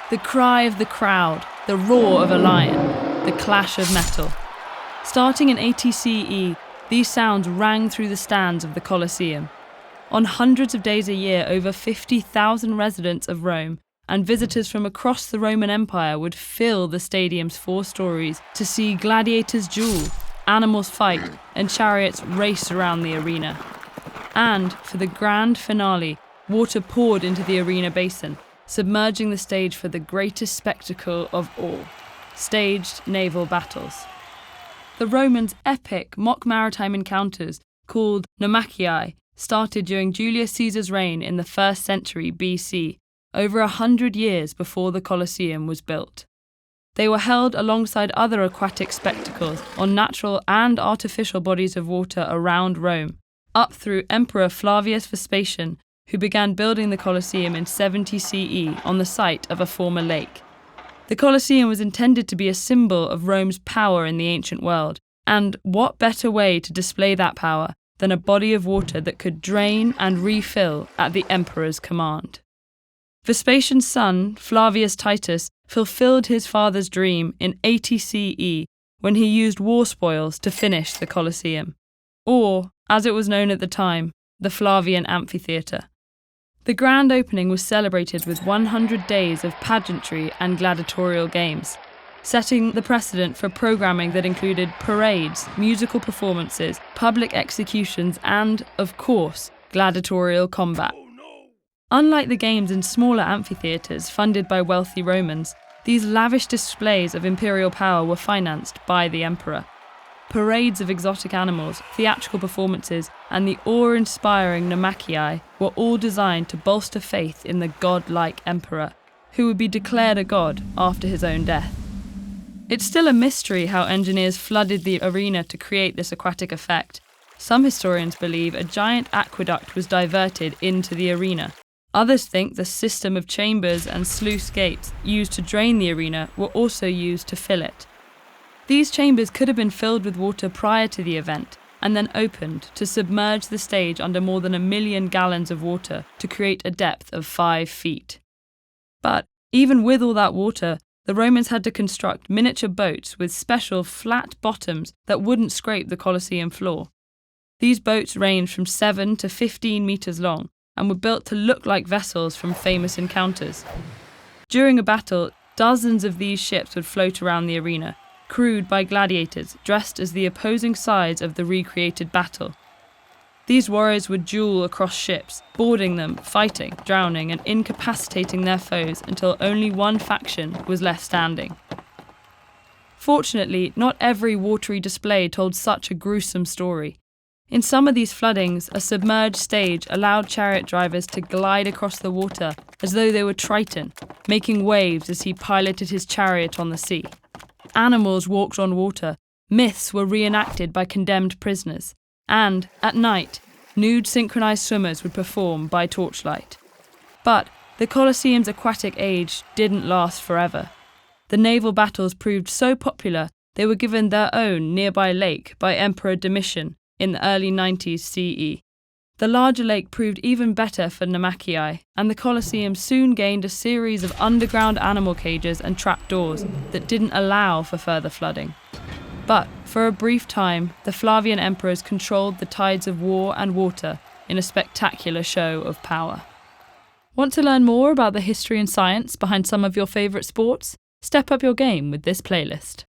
The cry of the crowd, the roar of a lion, the clash of metal. Starting in 80 CE, these sounds rang through the stands of the Colosseum. On hundreds of days a year, over 50,000 residents of Rome and visitors from across the Roman Empire would fill the stadium's 4 stories to see gladiators duel, animals fight, and chariots race around the arena. And for the grand finale, water poured into the arena basin, submerging the stage for the greatest spectacle of all, staged naval battles. The Romans' epic mock maritime encounters, called naumachii, started during Julius Caesar's reign in the 1st century BC, over 100 years before the Colosseum was built. They were held alongside other aquatic spectacles on natural and artificial bodies of water around Rome, up through Emperor Flavius Vespasian, who began building the Colosseum in 70 CE on the site of a former lake. The Colosseum was intended to be a symbol of Rome's power in the ancient world, and what better way to display that power than a body of water that could drain and refill at the emperor's command. Vespasian's son, Flavius Titus, fulfilled his father's dream in 80 CE when he used war spoils to finish the Colosseum, or, as it was known at the time, the Flavian Amphitheatre. The grand opening was celebrated with 100 days of pageantry and gladiatorial games, setting the precedent for programming that included parades, musical performances, public executions, and, of course, gladiatorial combat. Unlike the games in smaller amphitheatres funded by wealthy Romans, these lavish displays of imperial power were financed by the emperor. Parades of exotic animals, theatrical performances, and the awe-inspiring naumachii were all designed to bolster faith in the godlike emperor, who would be declared a god after his own death. It's still a mystery how engineers flooded the arena to create this aquatic effect. Some historians believe a giant aqueduct was diverted into the arena. Others think the system of chambers and sluice gates used to drain the arena were also used to fill it. These chambers could have been filled with water prior to the event and then opened to submerge the stage under more than 1 million gallons of water to create a depth of 5 feet. But even with all that water, the Romans had to construct miniature boats with special flat bottoms that wouldn't scrape the Colosseum floor. These boats ranged from 7 to 15 metres long and were built to look like vessels from famous encounters. During a battle, dozens of these ships would float around the arena, crewed by gladiators dressed as the opposing sides of the recreated battle. These warriors would duel across ships, boarding them, fighting, drowning, and incapacitating their foes until only one faction was left standing. Fortunately, not every watery display told such a gruesome story. In some of these floodings, a submerged stage allowed chariot drivers to glide across the water as though they were Triton, making waves as he piloted his chariot on the sea. Animals walked on water, myths were reenacted by condemned prisoners, and, at night, nude synchronized swimmers would perform by torchlight. But the Colosseum's aquatic age didn't last forever. The naval battles proved so popular they were given their own nearby lake by Emperor Domitian in the early 90s CE. The larger lake proved even better for naumachii, and the Colosseum soon gained a series of underground animal cages and trapdoors that didn't allow for further flooding. But, for a brief time, the Flavian emperors controlled the tides of war and water in a spectacular show of power. Want to learn more about the history and science behind some of your favourite sports? Step up your game with this playlist.